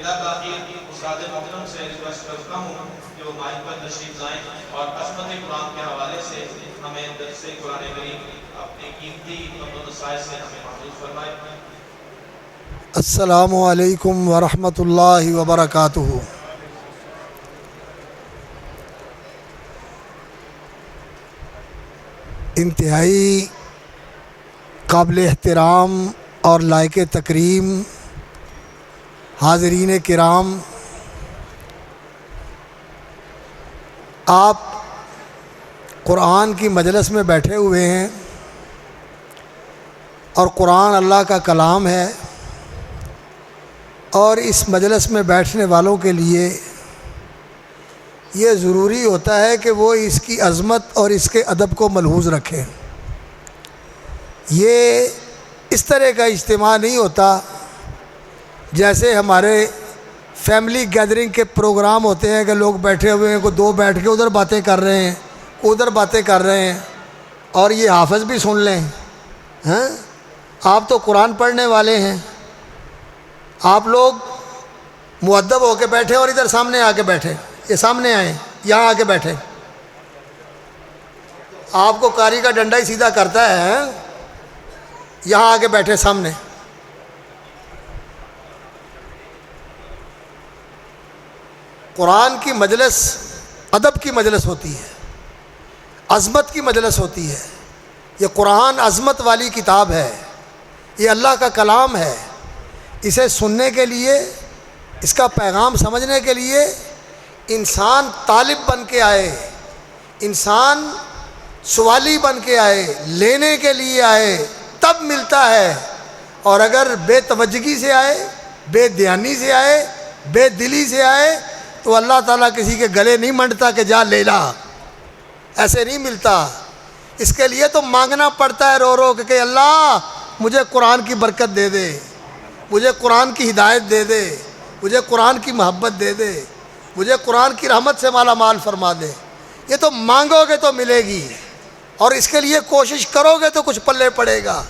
بلا تاخیر استاد محترم سے ریکویسٹ کرتا ہوں کہ وہ مائک پر تشریف لائیں اور عظمت قرآن کے حوالے سے ہمیں درس قرآن کریم اپنی قیمتی وقت و وسائل سے ہمیں محفوظ فرمائے۔ السلام علیکم ورحمۃ اللہ وبرکاتہ۔ انتہائی قابل احترام اور لائق تکریم حاضرین کرام، آپ قرآن کی مجلس میں بیٹھے ہوئے ہیں اور قرآن اللہ کا کلام ہے، اور اس مجلس میں بیٹھنے والوں کے لیے یہ ضروری ہوتا ہے کہ وہ اس کی عظمت اور اس کے ادب کو ملحوظ رکھیں۔ یہ اس طرح کا اجتماع نہیں ہوتا جیسے ہمارے فیملی گیدرنگ کے پروگرام ہوتے ہیں کہ لوگ بیٹھے ہوئے ہیں، کوئی دو بیٹھ کے ادھر باتیں کر رہے ہیں، ادھر باتیں کر رہے ہیں، اور یہ حافظ بھی سن لیں۔ ہاں، آپ تو قرآن پڑھنے والے ہیں، آپ لوگ مؤدب ہو کے بیٹھے اور ادھر سامنے آ کے بیٹھے، یہ سامنے آئے، یہاں آ کے بیٹھے۔ آپ کو کاری کا ڈنڈا ہی سیدھا کرتا ہے، یہاں آ کے بیٹھے سامنے۔ قرآن کی مجلس ادب کی مجلس ہوتی ہے، عظمت کی مجلس ہوتی ہے۔ یہ قرآن عظمت والی کتاب ہے، یہ اللہ کا کلام ہے۔ اسے سننے کے لیے، اس کا پیغام سمجھنے کے لیے انسان طالب بن کے آئے، انسان سوالی بن کے آئے، لینے کے لیے آئے، تب ملتا ہے۔ اور اگر بے توجہی سے آئے، بے دھیانی سے آئے، بے دلی سے آئے تو اللہ تعالیٰ کسی کے گلے نہیں منڈتا کہ جا لے لا، ایسے نہیں ملتا۔ اس کے لیے تو مانگنا پڑتا ہے رو رو کہ اللہ مجھے قرآن کی برکت دے دے، مجھے قرآن کی ہدایت دے دے، مجھے قرآن کی محبت دے دے، مجھے قرآن کی رحمت سے مالا مال فرما دے۔ یہ تو مانگو گے تو ملے گی، اور اس کے لیے کوشش کرو گے تو کچھ پلے پڑے گا۔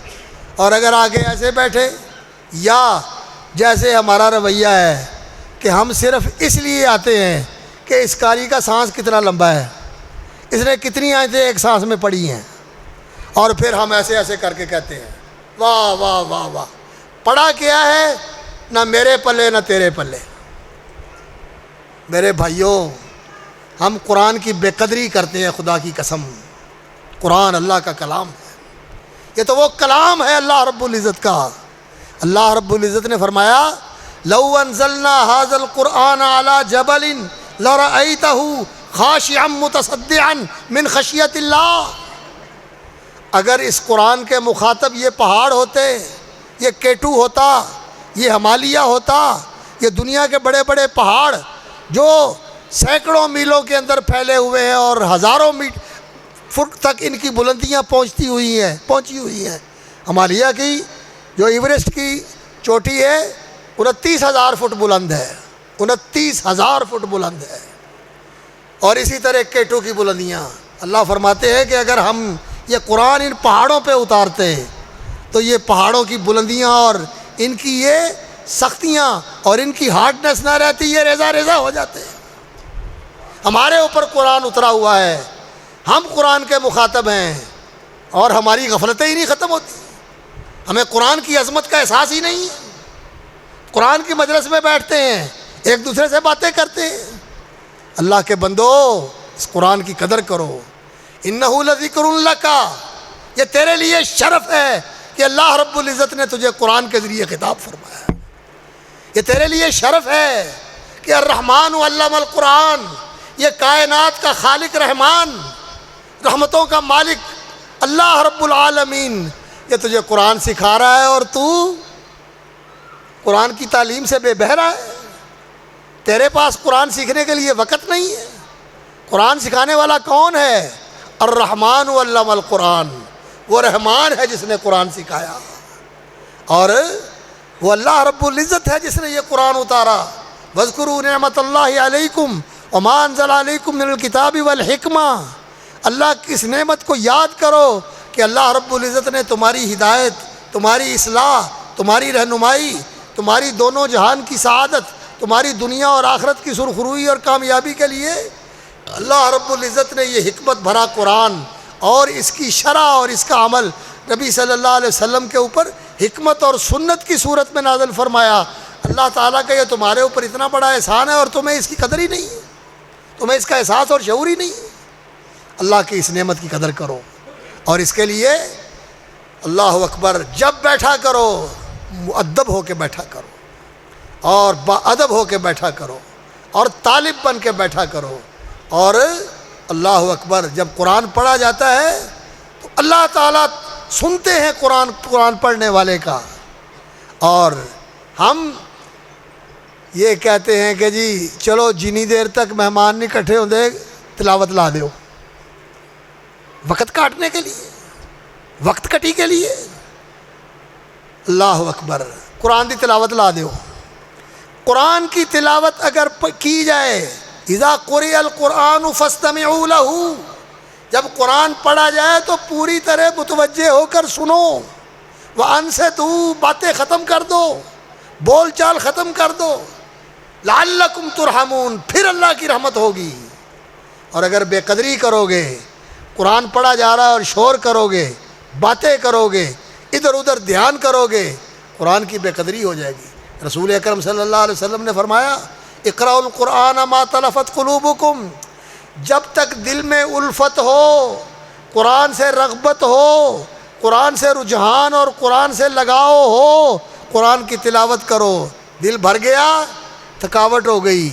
اور اگر آگے ایسے بیٹھے، یا جیسے ہمارا رویہ ہے کہ ہم صرف اس لیے آتے ہیں کہ اس قاری کا سانس کتنا لمبا ہے، اس نے کتنی آیتیں ایک سانس میں پڑھی ہیں، اور پھر ہم ایسے ایسے کر کے کہتے ہیں واہ واہ واہ واہ، پڑھا کیا ہے؟ نہ میرے پلے نہ تیرے پلے۔ میرے بھائیوں، ہم قرآن کی بے قدری کرتے ہیں، خدا کی قسم۔ قرآن اللہ کا کلام ہے، یہ تو وہ کلام ہے اللہ رب العزت کا۔ اللہ رب العزت نے فرمایا لو انزلنا هذا القرآن على جبل لرأيته خاشعا متصدعا من خشیت اللہ۔ اگر اس قرآن کے مخاطب یہ پہاڑ ہوتے، یہ کیٹو ہوتا، یہ ہمالیہ ہوتا، یہ دنیا کے بڑے بڑے پہاڑ جو سینکڑوں میلوں کے اندر پھیلے ہوئے ہیں اور ہزاروں فٹ تک ان کی بلندیاں پہنچی ہوئی ہیں۔ ہمالیہ کی جو ایورسٹ کی چوٹی ہے 29,000 فٹ بلند ہے، 29,000 فٹ بلند ہے، اور اسی طرح کیٹو کی بلندیاں۔ اللہ فرماتے ہیں کہ اگر ہم یہ قرآن ان پہاڑوں پہ اتارتے تو یہ پہاڑوں کی بلندیاں اور ان کی یہ سختیاں اور ان کی ہارڈنس نہ رہتی، یہ ریزہ ریزہ ہو جاتے۔ ہمارے اوپر قرآن اترا ہوا ہے، ہم قرآن کے مخاطب ہیں، اور ہماری غفلتیں ہی نہیں ختم ہوتی، ہمیں قرآن کی عظمت کا احساس ہی نہیں ہے۔ قرآن کی مجلس میں بیٹھتے ہیں، ایک دوسرے سے باتیں کرتے ہیں۔ اللہ کے بندو، اس قرآن کی قدر کرو۔ انہ لذکر لک، یہ تیرے لیے شرف ہے کہ اللہ رب العزت نے تجھے قرآن کے ذریعے خطاب فرمایا۔ یہ تیرے لیے شرف ہے کہ الرحمن علم القرآن، یہ کائنات کا خالق رحمان، رحمتوں کا مالک اللہ رب العالمین یہ تجھے قرآن سکھا رہا ہے، اور تو قرآن کی تعلیم سے بے بہرا ہے۔ تیرے پاس قرآن سیکھنے کے لیے وقت نہیں ہے۔ قرآن سکھانے والا کون ہے؟ الرحمن علم القرآن، وہ رحمان ہے جس نے قرآن سکھایا، اور وہ اللہ رب العزت ہے جس نے یہ قرآن اتارا۔ وَاذْكُرُوا نِعْمَةَ اللَّهِ عَلَيْكُمْ وَمَا أَنزَلَ عَلَيْكُمْ مِنَ الْكِتَابِ وَالْحِكْمَةِ۔ اللہ کی اس نعمت کو یاد کرو کہ اللہ رب العزت نے تمہاری ہدایت، تمہاری اصلاح، تمہاری رہنمائی، تمہاری دونوں جہان کی سعادت، تمہاری دنیا اور آخرت کی سرخروئی اور کامیابی کے لیے اللہ رب العزت نے یہ حکمت بھرا قرآن اور اس کی شرح اور اس کا عمل نبی صلی اللہ علیہ وسلم کے اوپر حکمت اور سنت کی صورت میں نازل فرمایا۔ اللہ تعالیٰ کا یہ تمہارے اوپر اتنا بڑا احسان ہے اور تمہیں اس کی قدر ہی نہیں ہے، تمہیں اس کا احساس اور شعور ہی نہیں ہے۔ اللہ کی اس نعمت کی قدر کرو اور اس کے لیے اللہ اکبر جب بیٹھا کرو مؤدب ہو کے بیٹھا کرو اور باادب ہو کے بیٹھا کرو اور طالب بن کے بیٹھا کرو۔ اور اللہ اکبر جب قرآن پڑھا جاتا ہے تو اللہ تعالیٰ سنتے ہیں قرآن پڑھنے والے کا، اور ہم یہ کہتے ہیں کہ جی چلو جنی دیر تک مہمان نہیں کٹھے ہوندے تلاوت لا دیو، وقت کاٹنے کے لیے، وقت کٹی کے لیے۔ اللہ اکبر، قرآن کی تلاوت لا دیو۔ قرآن کی تلاوت اگر کی جائے، اذا قرئ القرآن فاستمعوا له، جب قرآن پڑھا جائے تو پوری طرح متوجہ ہو کر سنو، وانصتوا، باتیں ختم کر دو، بول چال ختم کر دو، لعلکم ترحمون، پھر اللہ کی رحمت ہوگی۔ اور اگر بے قدری کرو گے، قرآن پڑھا جا رہا ہے اور شور کرو گے، باتیں کرو گے، ادھر ادھر دھیان کرو گے، قرآن کی بے قدری ہو جائے گی۔ رسول اکرم صلی اللہ علیہ وسلم نے فرمایا اقرأوا القرآن ما تلفت قلوبکم، جب تک دل میں الفت ہو، قرآن سے رغبت ہو، قرآن سے رجحان اور قرآن سے لگاؤ ہو، قرآن کی تلاوت کرو۔ دل بھر گیا، تھکاوٹ ہو گئی،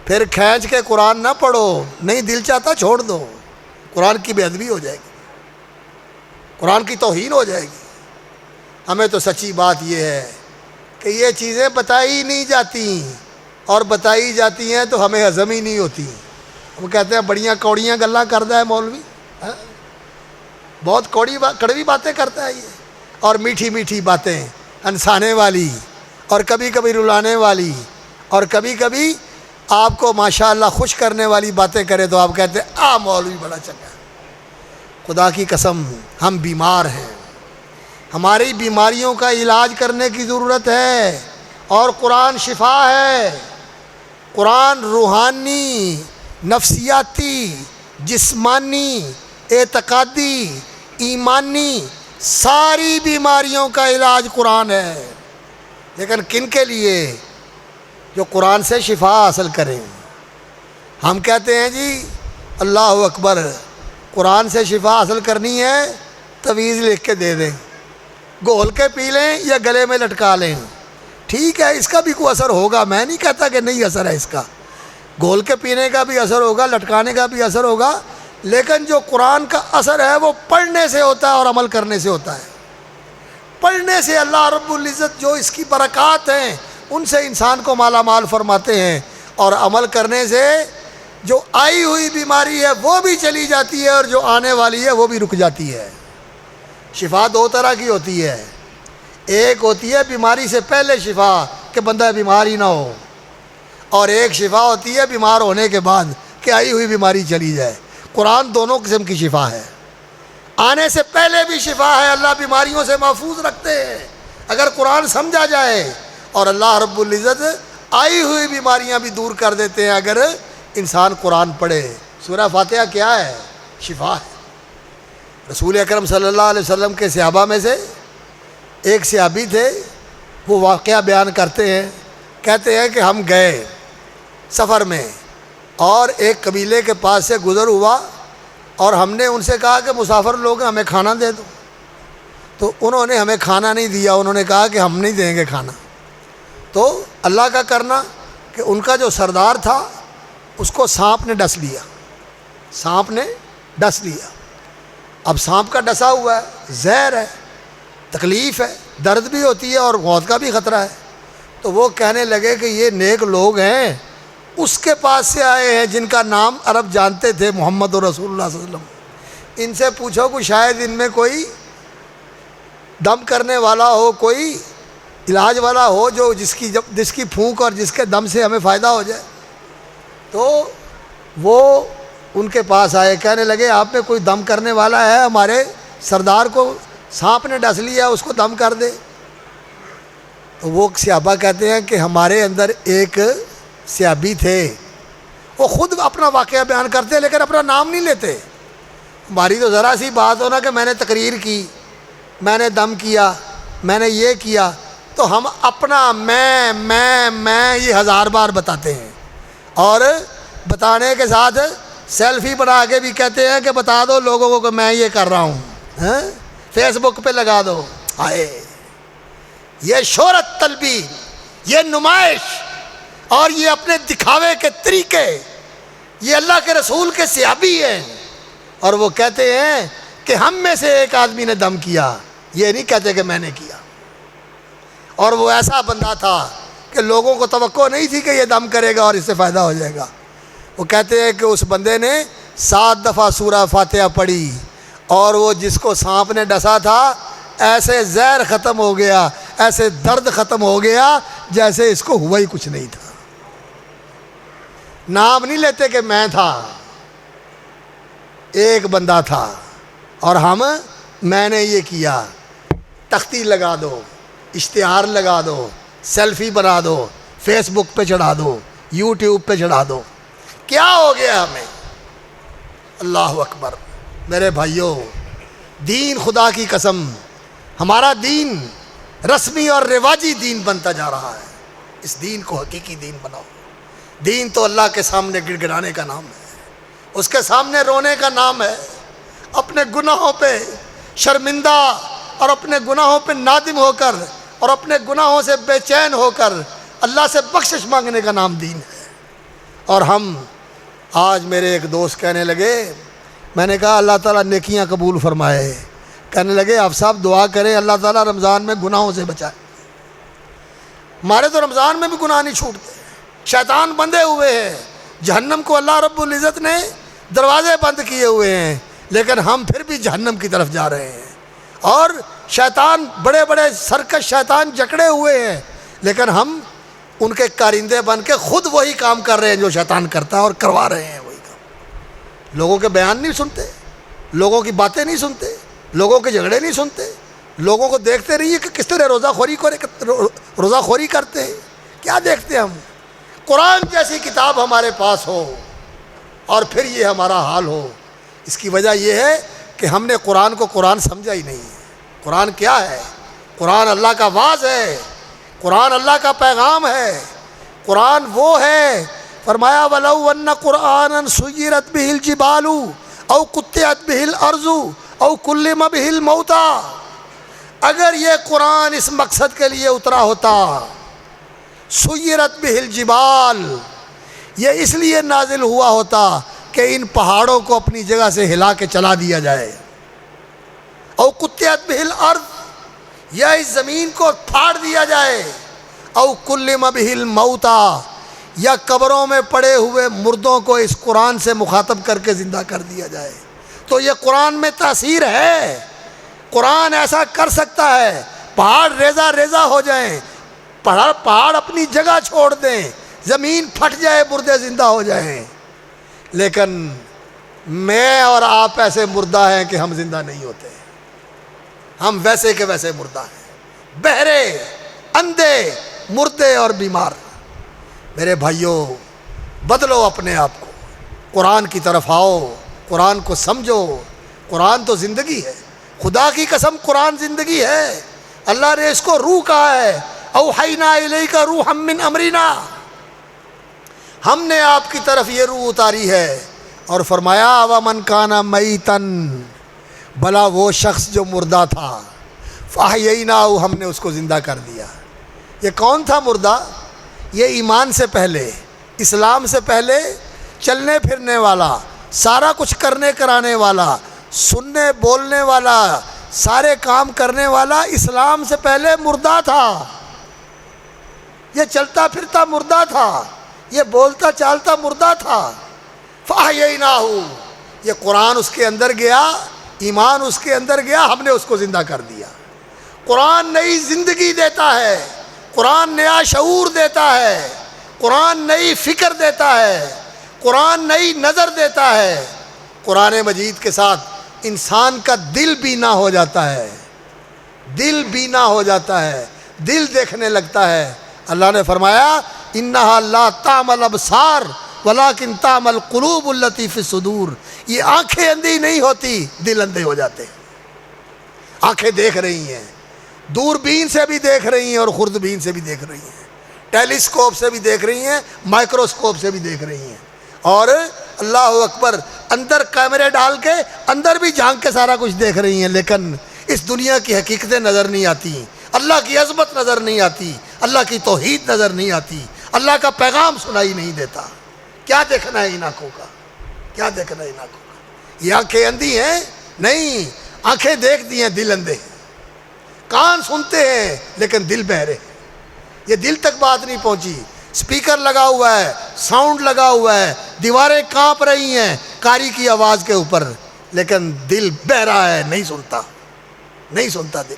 پھر کھینچ کے قرآن نہ پڑھو، نہیں دل چاہتا چھوڑ دو، قرآن کی بے ادبی ہو جائے گی، قرآن کی توہین ہو جائے گی۔ ہمیں تو سچی بات یہ ہے کہ یہ چیزیں بتائی نہیں جاتی، اور بتائی جاتی ہیں تو ہمیں ہضم ہی نہیں ہوتی۔ ہم کہتے ہیں بڑیاں کوڑیاں گلاں کرتا ہے مولوی، بہت کڑوی باتیں کرتا ہے یہ، اور میٹھی میٹھی باتیں ہنسانے والی اور کبھی کبھی رلانے والی اور کبھی کبھی آپ کو ماشاءاللہ خوش کرنے والی باتیں کرے تو آپ کہتے ہیں مولوی بڑا چنگا ہے۔ خدا کی قسم ہم بیمار ہیں، ہماری بیماریوں کا علاج کرنے کی ضرورت ہے، اور قرآن شفا ہے۔ قرآن روحانی، نفسیاتی، جسمانی، اعتقادی، ایمانی ساری بیماریوں کا علاج قرآن ہے۔ لیکن کن کے لیے؟ جو قرآن سے شفا حاصل کریں۔ ہم کہتے ہیں جی اللہ اکبر، قرآن سے شفا حاصل کرنی ہے، تویز لکھ کے دے دیں، گھول کے پی لیں یا گلے میں لٹکا لیں، ٹھیک ہے، اس کا بھی کوئی اثر ہوگا، میں نہیں کہتا کہ نہیں اثر ہے اس کا، گھول کے پینے کا بھی اثر ہوگا، لٹکانے کا بھی اثر ہوگا، لیکن جو قرآن کا اثر ہے وہ پڑھنے سے ہوتا ہے اور عمل کرنے سے ہوتا ہے۔ پڑھنے سے اللہ رب العزت جو اس کی برکات ہیں ان سے انسان کو مالا مال فرماتے ہیں، اور عمل کرنے سے جو آئی ہوئی بیماری ہے وہ بھی چلی جاتی ہے اور جو آنے والی ہے وہ بھی رک جاتی ہے۔ شفا دو طرح کی ہوتی ہے، ایک ہوتی ہے بیماری سے پہلے شفا کہ بندہ بیمار ہی نہ ہو، اور ایک شفا ہوتی ہے بیمار ہونے کے بعد کہ آئی ہوئی بیماری چلی جائے۔ قرآن دونوں قسم کی شفا ہے، آنے سے پہلے بھی شفا ہے، اللہ بیماریوں سے محفوظ رکھتے ہیں اگر قرآن سمجھا جائے، اور اللہ رب العزت آئی ہوئی بیماریاں بھی دور کر دیتے ہیں اگر انسان قرآن پڑھے۔ سورہ فاتحہ کیا ہے؟ شفا ہے۔ رسول اکرم صلی اللہ علیہ وسلم کے صحابہ میں سے ایک صحابی تھے، وہ واقعہ بیان کرتے ہیں، کہتے ہیں کہ ہم گئے سفر میں اور ایک قبیلے کے پاس سے گزر ہوا، اور ہم نے ان سے کہا کہ مسافر لوگ ہمیں کھانا دے دو، تو انہوں نے ہمیں کھانا نہیں دیا، انہوں نے کہا کہ ہم نہیں دیں گے کھانا۔ تو اللہ کا کرنا کہ ان کا جو سردار تھا اس کو سانپ نے ڈس لیا، سانپ نے ڈس لیا۔ اب سانپ کا ڈسا ہوا ہے، زہر ہے، تکلیف ہے، درد بھی ہوتی ہے اور موت کا بھی خطرہ ہے، تو وہ کہنے لگے کہ یہ نیک لوگ ہیں، اس کے پاس سے آئے ہیں جن کا نام عرب جانتے تھے، محمد رسول اللہ صلی اللہ علیہ وسلم، ان سے پوچھو کہ شاید ان میں کوئی دم کرنے والا ہو، کوئی علاج والا ہو جو جس کی پھونک اور جس کے دم سے ہمیں فائدہ ہو جائے۔ تو وہ ان کے پاس آئے، کہنے لگے آپ میں کوئی دم کرنے والا ہے؟ ہمارے سردار کو سانپ نے ڈس لیا، اس کو دم کر دے۔ تو وہ صحابہ کہتے ہیں کہ ہمارے اندر ایک صحابی تھے، وہ خود اپنا واقعہ بیان کرتے لیکن اپنا نام نہیں لیتے۔ ہماری تو ذرا سی بات ہو نا کہ میں نے تقریر کی، میں نے دم کیا، میں نے یہ کیا، تو ہم اپنا میں یہ 1000 بار بتاتے ہیں، اور بتانے کے ساتھ سیلفی بنا کے بھی کہتے ہیں کہ بتا دو لوگوں کو کہ میں یہ کر رہا ہوں، فیس بک پہ لگا دو۔ ہائے، یہ شہرت طلبی، یہ نمائش اور یہ اپنے دکھاوے کے طریقے، یہ اللہ کے رسول کے صحابی ہیں، اور وہ کہتے ہیں کہ ہم میں سے ایک آدمی نے دم کیا، یہ نہیں کہتے کہ میں نے کیا۔ اور وہ ایسا بندہ تھا کہ لوگوں کو توقع نہیں تھی کہ یہ دم کرے گا اور اس سے فائدہ ہو جائے گا۔ وہ کہتے ہیں کہ اس بندے نے 7 دفعہ سورہ فاتحہ پڑھی، اور وہ جس کو سانپ نے ڈسا تھا ایسے زہر ختم ہو گیا، ایسے درد ختم ہو گیا جیسے اس کو ہوا ہی کچھ نہیں تھا۔ نام نہیں لیتے کہ میں تھا، ایک بندہ تھا، اور میں نے یہ کیا۔ تختی لگا دو، اشتہار لگا دو، سیلفی بنا دو، فیس بک پہ چڑھا دو، یوٹیوب پہ چڑھا دو، کیا ہو گیا ہمیں؟ اللہ اکبر۔ میرے بھائیوں، دین خدا کی قسم، ہمارا دین رسمی اور رواجی دین بنتا جا رہا ہے۔ اس دین کو حقیقی دین بناؤ۔ دین تو اللہ کے سامنے گڑ گڑانے کا نام ہے، اس کے سامنے رونے کا نام ہے، اپنے گناہوں پہ شرمندہ اور اپنے گناہوں پہ نادم ہو کر اور اپنے گناہوں سے بے چین ہو کر اللہ سے بخشش مانگنے کا نام دین ہے۔ اور ہم آج میرے ایک دوست کہنے لگے، میں نے کہا اللہ تعالیٰ نیکیاں قبول فرمائے، کہنے لگے آپ صاحب دعا کریں اللہ تعالیٰ رمضان میں گناہوں سے بچائے۔ ہمارے تو رمضان میں بھی گناہ نہیں چھوٹتے، شیطان بندھے ہوئے ہیں، جہنم کو اللہ رب العزت نے دروازے بند کیے ہوئے ہیں، لیکن ہم پھر بھی جہنم کی طرف جا رہے ہیں، اور شیطان بڑے بڑے سرکش شیطان جکڑے ہوئے ہیں، لیکن ہم ان کے کارندے بن کے خود وہی کام کر رہے ہیں جو شیطان کرتا ہے، اور کروا رہے ہیں وہی کام۔ لوگوں کے بیان نہیں سنتے، لوگوں کی باتیں نہیں سنتے، لوگوں کے جھگڑے نہیں سنتے، لوگوں کو دیکھتے رہیے کہ کس طرح روزہ خوری کرتے ہیں، کیا دیکھتے ہیں ہم؟ قرآن جیسی کتاب ہمارے پاس ہو اور پھر یہ ہمارا حال ہو، اس کی وجہ یہ ہے کہ ہم نے قرآن کو قرآن سمجھا ہی نہیں ہے۔ قرآن کیا ہے؟ قرآن اللہ کا واعظ ہے، قرآن اللہ کا پیغام ہے، قرآن وہ ہے، فرمایا وَلَوْ أَنَّ قُرْآنًا سُيِّرَتْ بِهِ الْجِبَالُ أَوْ قُطِّعَتْ بِهِ الْأَرْضُ أَوْ كُلِّمَ بِهِ الْمَوْتَى، اگر یہ قرآن اس مقصد کے لیے اترا ہوتا، سُيِّرَتْ بِهِ الْجِبَالُ، یہ اس لیے نازل ہوا ہوتا کہ ان پہاڑوں کو اپنی جگہ سے ہلا کے چلا دیا جائے، او قطعت بہ الارض، یا اس زمین کو پھاڑ دیا جائے، او کلم بہ الموتى، یا قبروں میں پڑے ہوئے مردوں کو اس قرآن سے مخاطب کر کے زندہ کر دیا جائے۔ تو یہ قرآن میں تاثیر ہے، قرآن ایسا کر سکتا ہے، پہاڑ ریزہ ریزہ ہو جائیں، پہاڑ اپنی جگہ چھوڑ دیں، زمین پھٹ جائے، مردے زندہ ہو جائیں، لیکن میں اور آپ ایسے مردہ ہیں کہ ہم زندہ نہیں ہوتے، ہم ویسے کے ویسے مردہ ہیں، بہرے، اندھے، مردے اور بیمار۔ میرے بھائیوں، بدلو اپنے آپ کو، قرآن کی طرف آؤ، قرآن کو سمجھو، قرآن تو زندگی ہے، خدا کی قسم قرآن زندگی ہے، اللہ نے اس کو روح کہا ہے، اوحینا الیک روحا من امرنا، ہم نے آپ کی طرف یہ روح اتاری ہے، اور فرمایا ومن کان میتا، بھلا وہ شخص جو مردہ تھا، فاحییناہ، ہم نے اس کو زندہ کر دیا۔ یہ کون تھا مردہ؟ یہ ایمان سے پہلے، اسلام سے پہلے چلنے پھرنے والا، سارا کچھ کرنے کرانے والا، سننے بولنے والا، سارے کام کرنے والا، اسلام سے پہلے مردہ تھا، یہ چلتا پھرتا مردہ تھا، یہ بولتا چالتا مردہ تھا۔ فاحییناہ، یہ قرآن اس کے اندر گیا، ایمان اس کے اندر گیا، ہم نے اس کو زندہ کر دیا۔ قرآن نئی زندگی دیتا ہے، قرآن نیا شعور دیتا ہے، قرآن نئی فکر دیتا ہے، قرآن نئی نظر دیتا ہے۔ قرآن مجید کے ساتھ انسان کا دل بینا ہو جاتا ہے، دل بینا ہو جاتا ہے، دل دیکھنے لگتا ہے۔ اللہ نے فرمایا انہا لا تعمل ابصار ولکن تعمل القلوب التی فی الصدور، یہ آنکھیں اندھی نہیں ہوتی، دل اندھے ہو جاتے ہیں۔ آنکھیں دیکھ رہی ہیں، دوربین سے بھی دیکھ رہی ہیں اور خوردبین سے بھی دیکھ رہی ہیں، ٹیلیسکوپ سے بھی دیکھ رہی ہیں، مائکروسکوپ سے بھی دیکھ رہی ہیں، اور اللہ اکبر اندر کیمرے ڈال کے اندر بھی جھانک کے سارا کچھ دیکھ رہی ہیں، لیکن اس دنیا کی حقیقتیں نظر نہیں آتی، اللہ کی عظمت نظر نہیں آتی، اللہ کی توحید نظر نہیں آتی، اللہ کا پیغام سنائی نہیں دیتا۔ کیا دیکھنا ہے ان آنکھوں کا؟ کیا دیکھنا ہے ان آنکھوں کا؟ یہ آنکھیں اندھی ہیں؟ نہیں، آنکھیں دیکھتی ہیں، دل اندھے ہیں۔ کان سنتے ہیں لیکن دل بہرے ہیں، یہ دل تک بات نہیں پہنچی۔ سپیکر لگا ہوا ہے، ساؤنڈ لگا ہوا ہے، دیواریں کانپ رہی ہیں قاری کی آواز کے اوپر، لیکن دل بہہ رہا ہے، نہیں سنتا، نہیں سنتا دل۔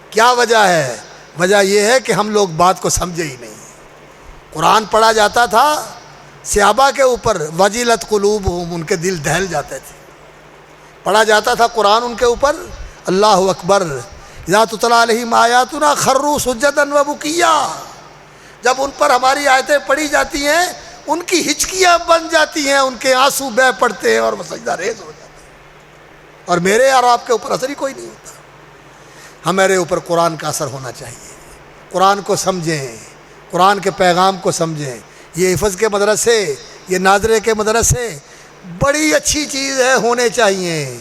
کیا وجہ ہے؟ وجہ یہ ہے کہ ہم لوگ بات کو سمجھے ہی نہیں۔ قرآن پڑھا جاتا تھا صحابہ کے اوپر، وجلت قلوبہم، ان کے دل دہل جاتے تھے۔ پڑھا جاتا تھا قرآن ان کے اوپر، اللہ اکبر، اذا تتلی علیہم آیاتنا خروا سجدا وبکیا، جب ان پر ہماری آیتیں پڑھی جاتی ہیں ان کی ہچکیاں بن جاتی ہیں، ان کے آنسو بہہ پڑتے ہیں اور وہ سجدہ ریز ہو جاتے ہیں، اور میرے اور آپ کے اوپر اثر ہی کوئی نہیں ہوتا۔ ہمارے اوپر قرآن کا اثر ہونا چاہیے، قرآن کو سمجھیں، قرآن کے پیغام کو سمجھیں۔ یہ حفظ کے مدرسے، یہ ناظرے کے مدرسے بڑی اچھی چیز ہے، ہونے چاہیے،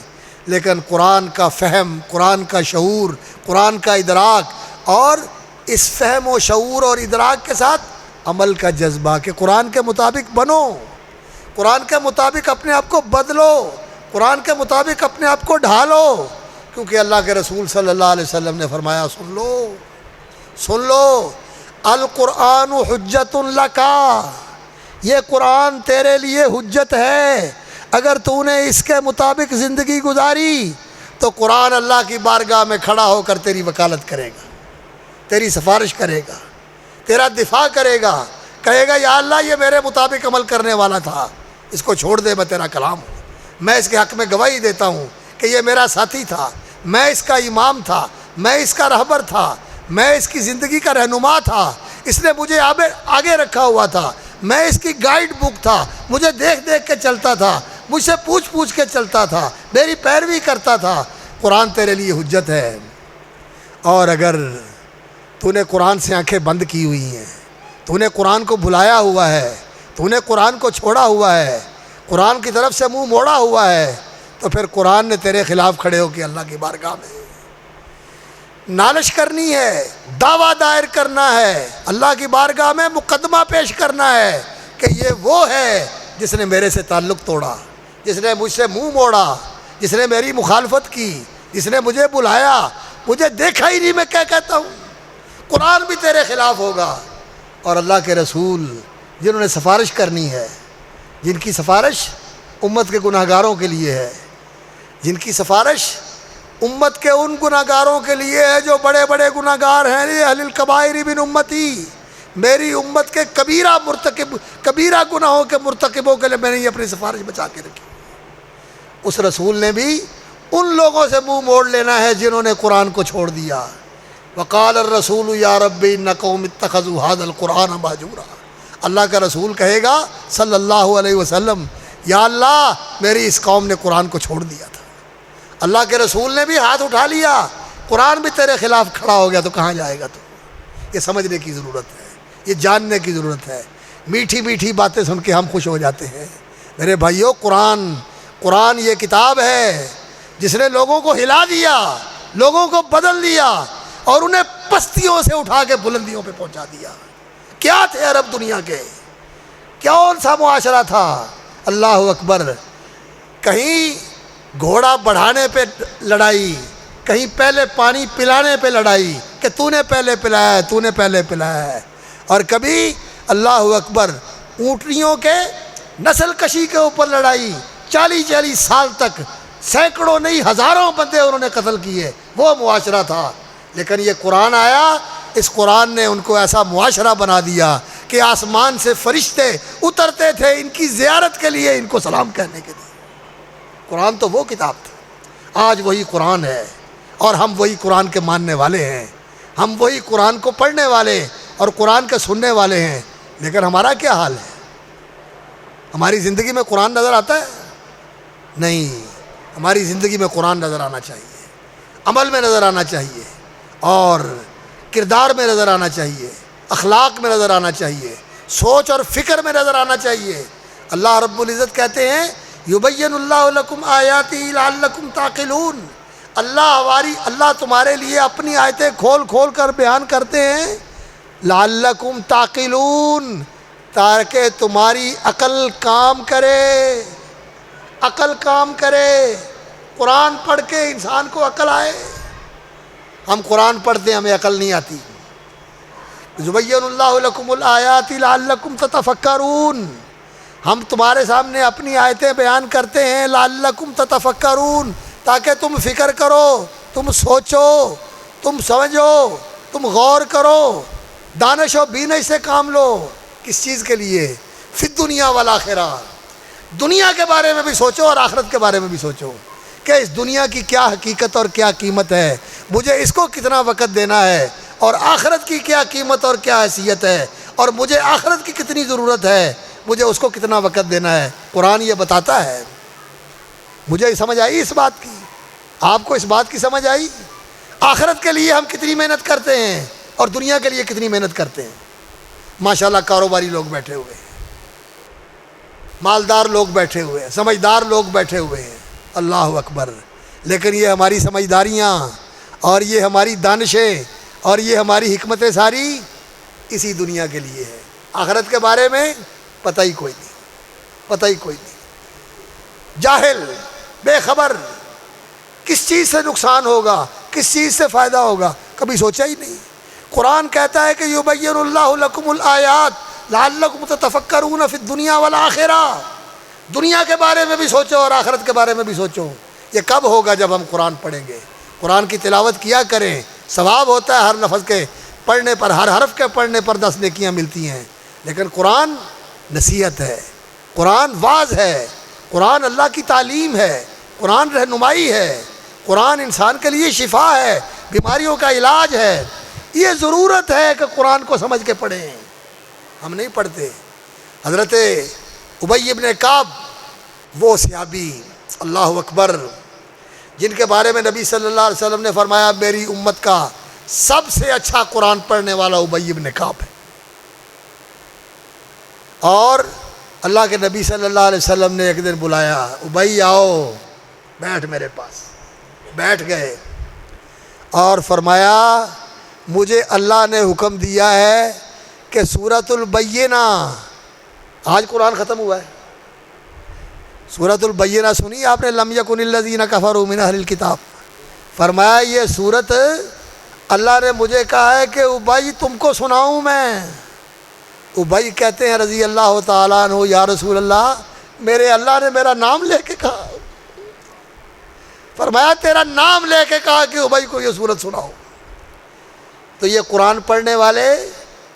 لیکن قرآن کا فہم، قرآن کا شعور، قرآن کا ادراک، اور اس فہم و شعور اور ادراک کے ساتھ عمل کا جذبہ کہ قرآن کے مطابق بنو، قرآن کے مطابق اپنے آپ کو بدلو، قرآن کے مطابق اپنے آپ کو ڈھالو، کیونکہ اللہ کے رسول صلی اللہ علیہ وسلم نے فرمایا، سن لو القرآن حجت لک، یہ قرآن تیرے لیے حجت ہے، اگر تو نے اس کے مطابق زندگی گزاری تو قرآن اللہ کی بارگاہ میں کھڑا ہو کر تیری وکالت کرے گا، تیری سفارش کرے گا، تیرا دفاع کرے گا، کہے گا یا اللہ یہ میرے مطابق عمل کرنے والا تھا، اس کو چھوڑ دے، میں تیرا کلام ہوں، میں اس کے حق میں گواہی دیتا ہوں کہ یہ میرا ساتھی تھا، میں اس کا امام تھا، میں اس کا رہبر تھا، میں اس کی زندگی کا رہنما تھا، اس نے مجھے آگے رکھا ہوا تھا، میں اس کی گائیڈ بک تھا، مجھے دیکھ دیکھ کے چلتا تھا، مجھ سے پوچھ پوچھ کے چلتا تھا، میری پیروی کرتا تھا۔ قرآن تیرے لیے حجت ہے، اور اگر تو نے قرآن سے آنکھیں بند کی ہوئی ہیں، تو نے قرآن کو بھلایا ہوا ہے، تو نے قرآن کو چھوڑا ہوا ہے، قرآن کی طرف سے منہ موڑا ہوا ہے، تو پھر قرآن نے تیرے خلاف کھڑے ہو کے اللہ کی بارگاہ میں نالش کرنی ہے، دعویٰ دائر کرنا ہے، اللہ کی بارگاہ میں مقدمہ پیش کرنا ہے کہ یہ وہ ہے جس نے میرے سے تعلق توڑا، جس نے مجھ سے منہ موڑا، جس نے میری مخالفت کی، جس نے مجھے بلایا، مجھے دیکھا ہی نہیں، میں کیا کہتا ہوں۔ قرآن بھی تیرے خلاف ہوگا، اور اللہ کے رسول جنہوں نے سفارش کرنی ہے، جن کی سفارش امت کے گناہ گاروں کے لیے ہے، جن کی سفارش امت کے ان گناہ گاروں کے لیے ہے جو بڑے بڑے گناہ گار ہیں، اہل الکبائر من امتی، میری امت کے کبیرہ گناہوں کے مرتکبوں کے لیے میں نے یہ اپنی سفارش بچا کے رکھی۔ اس رسول نے بھی ان لوگوں سے منہ موڑ لینا ہے جنہوں نے قرآن کو چھوڑ دیا۔ وقال الرسول یا رب ان قوم اتخذوا هذا القرآن مہجورا، اللہ کا رسول کہے گا صلی اللہ علیہ وسلم، یا اللہ میری اس قوم نے قرآن کو چھوڑ دیا تھا۔ اللہ کے رسول نے بھی ہاتھ اٹھا لیا، قرآن بھی تیرے خلاف کھڑا ہو گیا تو کہاں جائے گا تو؟ یہ سمجھنے کی ضرورت ہے، یہ جاننے کی ضرورت ہے۔ میٹھی میٹھی باتیں سن کے ہم خوش ہو جاتے ہیں، میرے بھائیوں، قرآن یہ کتاب ہے جس نے لوگوں کو ہلا دیا، لوگوں کو بدل دیا، اور انہیں پستیوں سے اٹھا کے بلندیوں پہ پہنچا دیا۔ کیا تھے عرب دنیا کے، کون سا معاشرہ تھا؟ اللہ اکبر، کہیں گھوڑا بڑھانے پہ لڑائی، کہیں پہلے پانی پلانے پہ لڑائی کہ تو نے پہلے پلایا ہے، تو نے پہلے پلایا ہے، اور کبھی اللہ اکبر اونٹنیوں کے نسل کشی کے اوپر لڑائی، 40 سال تک سینکڑوں نہیں ہزاروں بندے انہوں نے قتل کیے، وہ معاشرہ تھا۔ لیکن یہ قرآن آیا، اس قرآن نے ان کو ایسا معاشرہ بنا دیا کہ آسمان سے فرشتے اترتے تھے ان کی زیارت کے لیے، ان کو سلام کہنے کے لیے۔ قرآن تو وہ کتاب تھی، آج وہی قرآن ہے، اور ہم وہی قرآن کے ماننے والے ہیں۔ ہم وہی قرآن کو پڑھنے والے اور قرآن کے سننے والے ہیں، لیکن ہمارا کیا حال ہے؟ ہماری زندگی میں قرآن نظر آتا ہے؟ نہیں، ہماری زندگی میں قرآن نظر آنا چاہیے، عمل میں نظر آنا چاہیے، اور کردار میں نظر آنا چاہیے، اخلاق میں نظر آنا چاہیے، سوچ اور فکر میں نظر آنا چاہیے۔ اللہ رب العزت کہتے ہیں یبین اللہ لکم آیاتہ لعلکم تعقلون، اللہ تمہارے لیے اپنی آیتیں کھول کھول کر بیان کرتے ہیں، لعلکم تعقلون، تاکہ تمہاری عقل کام کرے، عقل کام کرے۔ قرآن پڑھ کے انسان کو عقل آئے۔ ہم قرآن پڑھتے ہیں، ہمیں عقل نہیں آتی۔ یبین اللہ لکم الآیات لعلکم تتفکرون، ہم تمہارے سامنے اپنی آیتیں بیان کرتے ہیں، لعلکم تتفکرون، تاکہ تم فکر کرو، تم سوچو، تم سمجھو، تم غور کرو، دانش و بینش سے کام لو۔ کس چیز کے لیے؟ فی الدنیا والآخرہ، دنیا کے بارے میں بھی سوچو اور آخرت کے بارے میں بھی سوچو کہ اس دنیا کی کیا حقیقت اور کیا قیمت ہے، مجھے اس کو کتنا وقت دینا ہے، اور آخرت کی کیا قیمت اور کیا حیثیت ہے، اور مجھے آخرت کی کتنی ضرورت ہے، مجھے اس کو کتنا وقت دینا ہے۔ قرآن یہ بتاتا ہے۔ مجھے سمجھ آئی اس بات کی؟ آپ کو اس بات کی سمجھ آئی؟ آخرت کے لیے ہم کتنی محنت کرتے ہیں اور دنیا کے لیے کتنی محنت کرتے ہیں۔ ماشاءاللہ کاروباری لوگ بیٹھے ہوئے ہیں، مالدار لوگ بیٹھے ہوئے ہیں، سمجھدار لوگ بیٹھے ہوئے ہیں، اللہ اکبر، لیکن یہ ہماری سمجھداریاں اور یہ ہماری دانشیں اور یہ ہماری حکمتیں ساری اسی دنیا کے لیے ہے۔ آخرت کے بارے میں پتہ ہی کوئی نہیں، پتہ ہی کوئی نہیں، جاہل، بے خبر، کس چیز سے نقصان ہوگا، کس چیز سے فائدہ ہوگا، کبھی سوچا ہی نہیں۔ قرآن کہتا ہے کہ یبین اللہ لکم الآیات لعلکم تتفکرون فی الدنیا والآخرہ، دنیا کے بارے میں بھی سوچو اور آخرت کے بارے میں بھی سوچو۔ یہ کب ہوگا؟ جب ہم قرآن پڑھیں گے، قرآن کی تلاوت کیا کریں، ثواب ہوتا ہے ہر لفظ کے پڑھنے پر، ہر حرف کے پڑھنے پر 10 نیکیاں ملتی ہیں، لیکن قرآن نصیحت ہے، قرآن واعظ ہے، قرآن اللہ کی تعلیم ہے، قرآن رہنمائی ہے، قرآن انسان کے لیے شفا ہے، بیماریوں کا علاج ہے۔ یہ ضرورت ہے کہ قرآن کو سمجھ کے پڑھیں، ہم نہیں پڑھتے۔ حضرت ابی بن کعب، وہ صحابی، اللہ اکبر، جن کے بارے میں نبی صلی اللہ علیہ وسلم نے فرمایا میری امت کا سب سے اچھا قرآن پڑھنے والا ابی بن کعب ہے، اور اللہ کے نبی صلی اللہ علیہ وسلم نے ایک دن بلایا، ابی آؤ بیٹھ میرے پاس، بیٹھ گئے اور فرمایا مجھے اللہ نے حکم دیا ہے کہ سورۃ البینہ، آج قرآن ختم ہوا ہے، سورۃ البینہ سنی آپ نے؟ لم یکن الذین کفروا من اہل الکتاب، فرمایا یہ سورت اللہ نے مجھے کہا ہے کہ ابی تم کو سناؤں میں۔ ابی کہتے ہیں رضی اللہ تعالیٰ عنہ، یا رسول اللہ میرے اللہ نے میرا نام لے کے کہا، فرمایا تیرا نام لے کے کہا کہ ابی کو یہ سورت سناؤ۔ تو یہ قرآن پڑھنے والے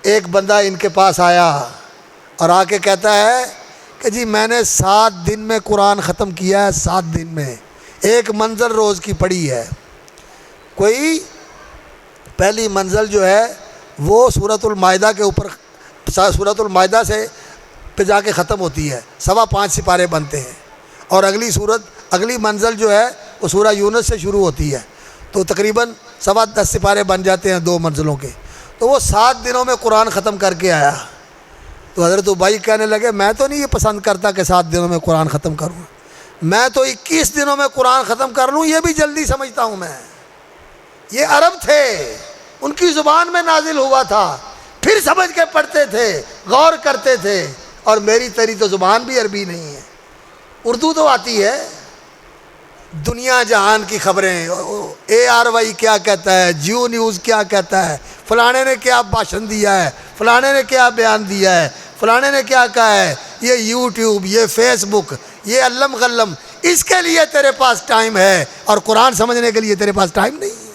ایک بندہ ان کے پاس آیا اور آ کے کہتا ہے کہ جی میں نے 7 دن میں قرآن ختم کیا ہے، 7 دن میں، ایک منزل روز کی پڑھی ہے۔ کوئی پہلی منزل جو ہے وہ سورۃ المائدہ کے اوپر، سورۃ المائدہ سے پہ جا کے ختم ہوتی ہے، 5.25 سپارے بنتے ہیں، اور اگلی منزل جو ہے وہ سورہ یونس سے شروع ہوتی ہے، تو تقریباً 10 سپارے بن جاتے ہیں 2 منزلوں کے۔ تو وہ 7 دنوں میں قرآن ختم کر کے آیا۔ تو حضرت ابی کہنے لگے میں تو نہیں یہ پسند کرتا کہ 7 دنوں میں قرآن ختم کروں، میں تو 21 دنوں میں قرآن ختم کر لوں، یہ بھی جلدی سمجھتا ہوں میں۔ یہ عرب تھے، ان کی زبان میں نازل ہوا تھا، پھر سمجھ کے پڑھتے تھے، غور کرتے تھے، اور میری تیری تو زبان بھی عربی نہیں ہے، اردو تو آتی ہے۔ دنیا جہان کی خبریں، ARY کیا کہتا ہے، جیو نیوز کیا کہتا ہے، فلانے نے کیا بھاشن دیا ہے، فلانے نے کیا بیان دیا ہے، فلانے نے کیا کہا ہے، یہ یوٹیوب، یہ فیس بک، یہ علم غلم، اس کے لیے تیرے پاس ٹائم ہے، اور قرآن سمجھنے کے لیے تیرے پاس ٹائم نہیں ہے۔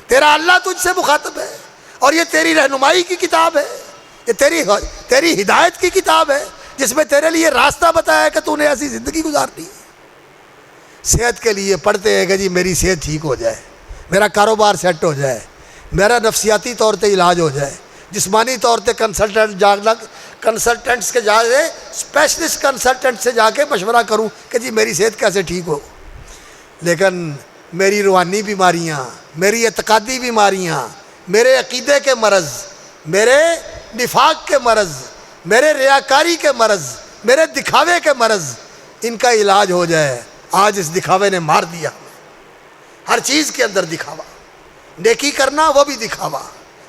تیرا اللہ تجھ سے مخاطب ہے، اور یہ تیری رہنمائی کی کتاب ہے، یہ تیری ہدایت کی کتاب ہے، جس میں تیرے لیے راستہ بتایا کہ تو نے ایسی زندگی گزارنی ہے۔ صحت کے لیے پڑھتے ہیں کہ جی میری صحت ٹھیک ہو جائے، میرا کاروبار سیٹ ہو جائے، میرا نفسیاتی طور پہ علاج ہو جائے، جسمانی طور پہ کنسلٹنٹس کے جا کے اسپیشلسٹ کنسلٹنٹ سے جا کے مشورہ کروں کہ جی میری صحت کیسے ٹھیک ہو، لیکن میری روحانی بیماریاں، میری اعتقادی بیماریاں، میرے عقیدے کے مرض، میرے نفاق کے مرض، میرے ریاکاری کے مرض، میرے دکھاوے کے مرض، ان کا علاج ہو جائے۔ آج اس دکھاوے نے مار دیا ہمیں، ہر چیز کے اندر دکھاوا، نیکی کرنا وہ بھی دکھاوا،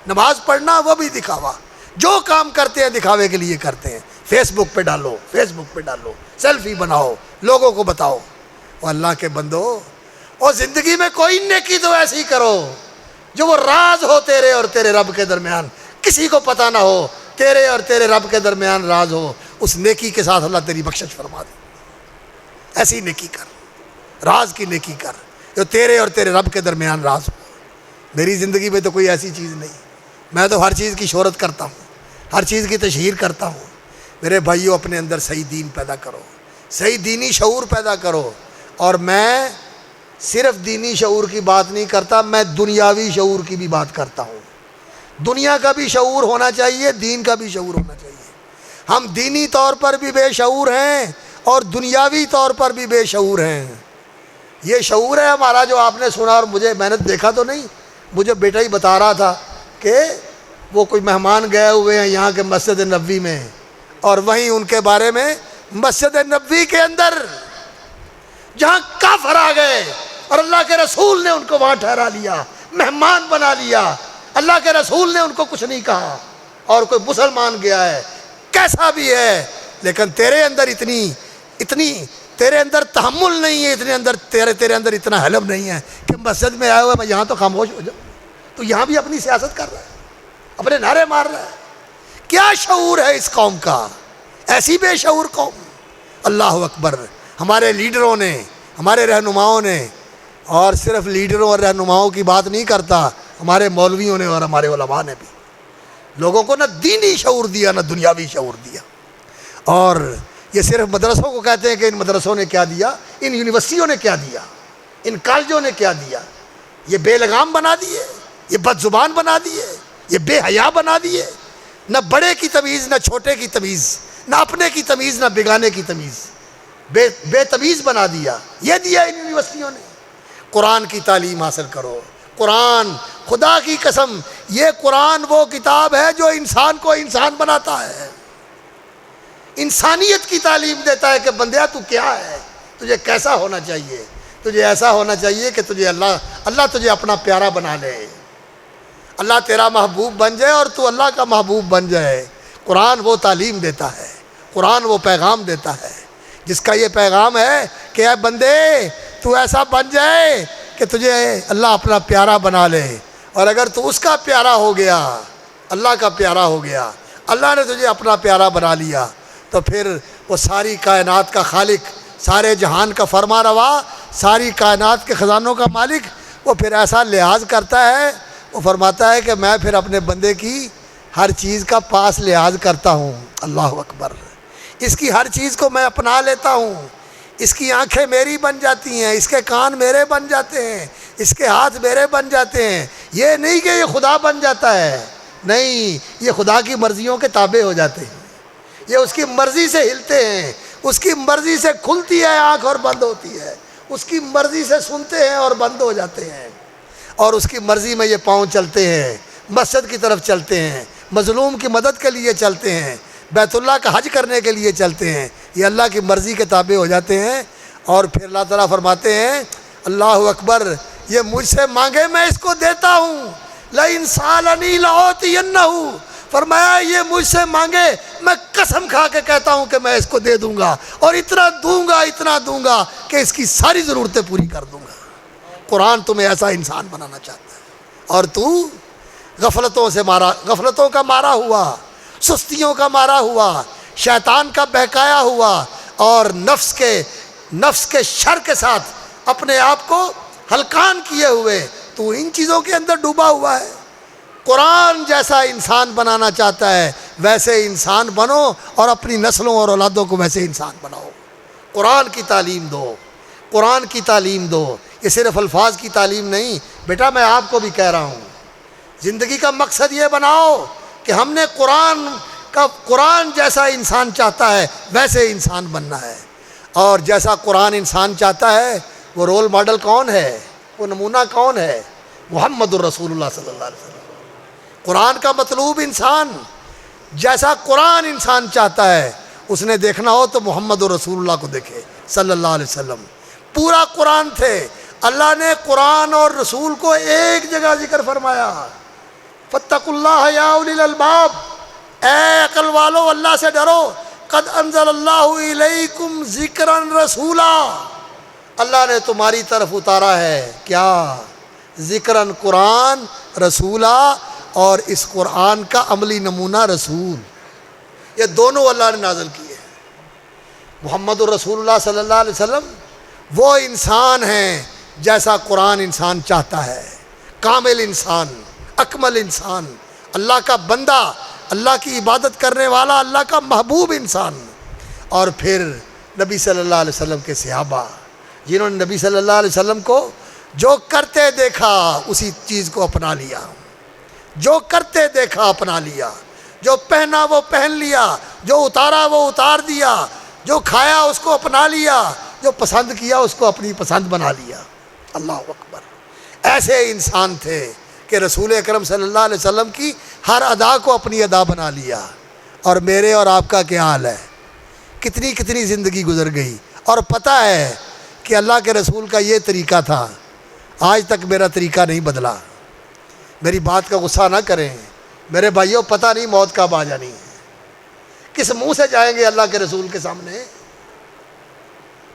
نماز پڑھنا وہ بھی دکھاوا، جو کام کرتے ہیں دکھاوے کے لیے کرتے ہیں۔ فیس بک پہ ڈالو، فیس بک پہ ڈالو، سیلفی بناؤ، لوگوں کو بتاؤ۔ اور اللہ کے بندو، اور زندگی میں کوئی نیکی تو ایسی کرو جو وہ راز ہو تیرے اور تیرے رب کے درمیان، کسی کو پتہ نہ ہو، تیرے اور تیرے رب کے درمیان راز ہو۔ اس نیکی کے ساتھ اللہ تیری بخشش فرما دے۔ ایسی نیکی کر، راز کی نیکی کر جو تیرے اور تیرے رب کے درمیان راز ہو۔ میری زندگی میں تو کوئی ایسی چیز نہیں، میں تو ہر چیز کی شہرت کرتا ہوں، ہر چیز کی تشہیر کرتا ہوں۔ میرے بھائیوں، اپنے اندر صحیح دین پیدا کرو، صحیح دینی شعور پیدا کرو۔ اور میں صرف دینی شعور کی بات نہیں کرتا، میں دنیاوی شعور کی بھی بات کرتا ہوں۔ دنیا کا بھی شعور ہونا چاہیے، دین کا بھی شعور ہونا چاہیے۔ ہم دینی طور پر بھی بے شعور ہیں اور دنیاوی طور پر بھی بے شعور ہیں۔ یہ شعور ہے ہمارا جو آپ نے سنا، اور میں نے دیکھا تو نہیں، مجھے بیٹا ہی بتا رہا تھا کہ وہ کوئی مہمان گئے ہوئے ہیں یہاں کے مسجد نبوی میں، اور وہیں ان کے بارے میں مسجد نبوی کے اندر جہاں کافر آ گئے اور اللہ کے رسول نے ان کو وہاں ٹھہرا لیا، مہمان بنا لیا، اللہ کے رسول نے ان کو کچھ نہیں کہا، اور کوئی مسلمان گیا ہے کیسا بھی ہے، لیکن تیرے اندر اتنی تیرے اندر تحمل نہیں ہے، تیرے اندر اتنا حلم نہیں ہے کہ مسجد میں آیا ہوا میں یہاں تو خاموش ہو جاؤں۔ تو یہاں بھی اپنی سیاست کر رہا ہے، اپنے نعرے مار رہا ہے۔ کیا شعور ہے اس قوم کا؟ ایسی بے شعور قوم۔ اللہ اکبر۔ ہمارے لیڈروں نے، ہمارے رہنماؤں نے، اور صرف لیڈروں اور رہنماؤں کی بات نہیں کرتا، ہمارے مولویوں نے اور ہمارے علماء نے بھی لوگوں کو نہ دینی شعور دیا نہ دنیاوی شعور دیا۔ اور یہ صرف مدرسوں کو کہتے ہیں کہ ان مدرسوں نے کیا دیا، ان یونیورسٹیوں نے کیا دیا، ان کالجوں نے کیا دیا۔ یہ بے لگام بنا دیے، یہ بد زبان بنا دیے، یہ بے حیا بنا دیے، نہ بڑے کی تمیز نہ چھوٹے کی تمیز، نہ اپنے کی تمیز نہ بیگانے کی تمیز، بے تمیز بنا دیا۔ یہ دیا ان یونیورسٹیوں نے۔ قرآن کی تعلیم حاصل کرو۔ قرآن، خدا کی قسم، یہ قرآن وہ کتاب ہے جو انسان کو انسان بناتا ہے، انسانیت کی تعلیم دیتا ہے کہ بندیا تو کیا ہے، تجھے کیسا ہونا چاہیے۔ تجھے ایسا ہونا چاہیے کہ تجھے اللہ تجھے اپنا پیارا بنا لے، اللہ تیرا محبوب بن جائے اور تو اللہ کا محبوب بن جائے۔ قرآن وہ تعلیم دیتا ہے، قرآن وہ پیغام دیتا ہے جس کا یہ پیغام ہے کہ اے بندے تو ایسا بن جائے کہ تجھے اللہ اپنا پیارا بنا لے۔ اور اگر تو اس کا پیارا ہو گیا، اللہ کا پیارا ہو گیا، اللہ نے تجھے اپنا پیارا بنا لیا، تو پھر وہ ساری کائنات کا خالق، سارے جہان کا فرما روا، ساری کائنات کے خزانوں کا مالک، وہ پھر ایسا لحاظ کرتا ہے، وہ فرماتا ہے کہ میں پھر اپنے بندے کی ہر چیز کا پاس لحاظ کرتا ہوں۔ اللہ اکبر۔ اس کی ہر چیز کو میں اپنا لیتا ہوں، اس کی آنکھیں میری بن جاتی ہیں، اس کے کان میرے بن جاتے ہیں، اس کے ہاتھ میرے بن جاتے ہیں۔ یہ نہیں کہ یہ خدا بن جاتا ہے، نہیں، یہ خدا کی مرضیوں کے تابع ہو جاتے ہیں، یہ اس کی مرضی سے ہلتے ہیں، اس کی مرضی سے کھلتی ہے آنکھ اور بند ہوتی ہے، اس کی مرضی سے سنتے ہیں اور بند ہو جاتے ہیں، اور اس کی مرضی میں یہ پاؤں چلتے ہیں، مسجد کی طرف چلتے ہیں، مظلوم کی مدد کے لیے چلتے ہیں، بیت اللہ کا حج کرنے کے لیے چلتے ہیں، یہ اللہ کی مرضی کے تابع ہو جاتے ہیں۔ اور پھر اللہ تعالیٰ فرماتے ہیں، اللہ اکبر، یہ مجھ سے مانگے میں اس کو دیتا ہوں، لَإِن سَأَلَنِي لَأُعْطِيَنَّهُ، فرمایا یہ مجھ سے مانگے میں قسم کھا کے کہتا ہوں کہ میں اس کو دے دوں گا، اور اتنا دوں گا کہ اس کی ساری ضرورتیں پوری کر دوں گا۔ قرآن تمہیں ایسا انسان بنانا چاہتا ہے، اور تو غفلتوں کا مارا ہوا، سستیوں کا مارا ہوا، شیطان کا بہکایا ہوا، اور نفس کے شر کے ساتھ اپنے آپ کو ہلکان کیے ہوئے تو ان چیزوں کے اندر ڈوبا ہوا ہے۔ قرآن جیسا انسان بنانا چاہتا ہے ویسے انسان بنو، اور اپنی نسلوں اور اولادوں کو ویسے انسان بناؤ۔ قرآن کی تعلیم دو، قرآن کی تعلیم دو۔ یہ صرف الفاظ کی تعلیم نہیں، بیٹا میں آپ کو بھی کہہ رہا ہوں، زندگی کا مقصد یہ بناؤ کہ ہم نے قرآن جیسا انسان چاہتا ہے ویسے انسان بننا ہے، اور جیسا قرآن انسان چاہتا ہے وہ رول ماڈل کون ہے، وہ نمونہ کون ہے؟ محمد الرسول اللہ صلی اللہ علیہ وسلم۔ قرآن کا مطلوب انسان جیسا قرآن انسان چاہتا ہے، اس نے دیکھنا ہو تو محمد الرسول اللہ کو دیکھے صلی اللہ علیہ وسلم۔ پورا قرآن تھے، اللہ نے قرآن اور رسول کو ایک جگہ ذکر فرمایا، فاتقوا اللہ یا اولی الالباب، اے عقل والو اللہ سے ڈرو، قد انزل اللہ الیکم ذکرا رسولا، اللہ نے تمہاری طرف اتارا ہے کیا؟ ذکراً قرآن، رسولا، اور اس قرآن کا عملی نمونہ رسول، یہ دونوں اللہ نے نازل کیے ہیں۔ محمد الرسول اللہ صلی اللہ علیہ وسلم وہ انسان ہیں جیسا قرآن انسان چاہتا ہے، کامل انسان، اکمل انسان، اللہ کا بندہ، اللہ کی عبادت کرنے والا، اللہ کا محبوب انسان۔ اور پھر نبی صلی اللہ علیہ وسلم کے صحابہ، جنہوں نے نبی صلی اللہ علیہ وسلم کو جو کرتے دیکھا اسی چیز کو اپنا لیا، جو کرتے دیکھا اپنا لیا، جو پہنا وہ پہن لیا، جو اتارا وہ اتار دیا، جو کھایا اس کو اپنا لیا، جو پسند کیا اس کو اپنی پسند بنا لیا۔ اللہ اکبر، ایسے انسان تھے کہ رسول اکرم صلی اللہ علیہ وسلم کی ہر ادا کو اپنی ادا بنا لیا۔ اور میرے اور آپ کا کیا حال ہے؟ کتنی کتنی زندگی گزر گئی، اور پتہ ہے کہ اللہ کے رسول کا یہ طریقہ تھا، آج تک میرا طریقہ نہیں بدلا۔ میری بات کا غصہ نہ کریں میرے بھائیوں، پتہ نہیں موت کب آ جانی ہے، کس منہ سے جائیں گے اللہ کے رسول کے سامنے؟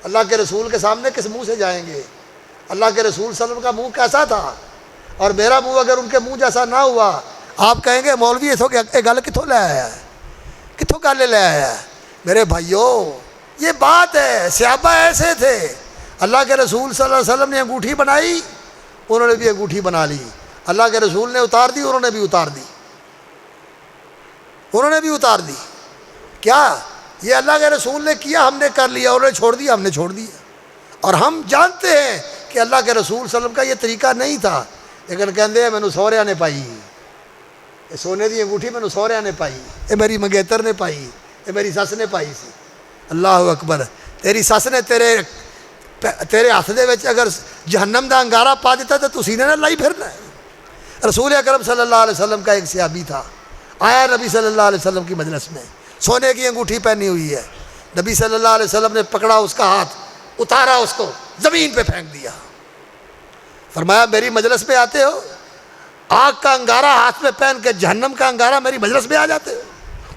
اللہ کے رسول کے سامنے کس منہ سے جائیں گے؟ اللہ کے رسول صلی اللہ علیہ وسلم کا منہ کیسا تھا، اور میرا منہ اگر ان کے منہ جیسا نہ ہوا، آپ کہیں گے مولوی یہ گل کتوں لے آیا ہے، کتوں گل لے آیا ہے؟ میرے بھائیوں یہ بات ہے، صحابہ ایسے تھے، اللہ کے رسول صلی اللہ علیہ وسلم نے انگوٹھی بنائی، انہوں نے بھی انگوٹھی بنا لی، اللہ کے رسول نے اتار دی، انہوں نے بھی اتار دی، انہوں نے بھی اتار دی۔ کیا یہ اللہ کے رسول نے کیا، ہم نے کر لیا، انہوں نے چھوڑ دیا، ہم نے چھوڑ دیا۔ اور ہم جانتے ہیں کہ اللہ کے رسول صلی اللہ علیہ وسلم کا یہ طریقہ نہیں تھا، لیکن کہندے ہیں مینوں سہریاں نے پائی، یہ سونے دی انگوٹھی مینوں سہریاں نے پائی، یہ میری منگیتر نے پائی، یہ میری سس نے پائی سی۔ اللہ اکبر، تیری سس نے تیرے ہاتھ دے وچ اگر جہنم دا انگارہ پا دیتا تو سینے نہ لائی پھرنا ہے۔ رسول اکرم صلی اللہ علیہ وسلم کا ایک صحابی تھا، آیا نبی صلی اللہ علیہ وسلم کی مجلس میں، سونے کی انگوٹھی پہنی ہوئی ہے، نبی صلی اللہ علیہ وسلم نے پکڑا اس کا ہاتھ، اتارا، اس کو زمین پہ پھینک دیا، فرمایا میری مجلس میں آتے ہو، آگ کا انگارہ ہاتھ میں پہن کے جہنم کا انگارہ میری مجلس میں آ جاتے ہو؟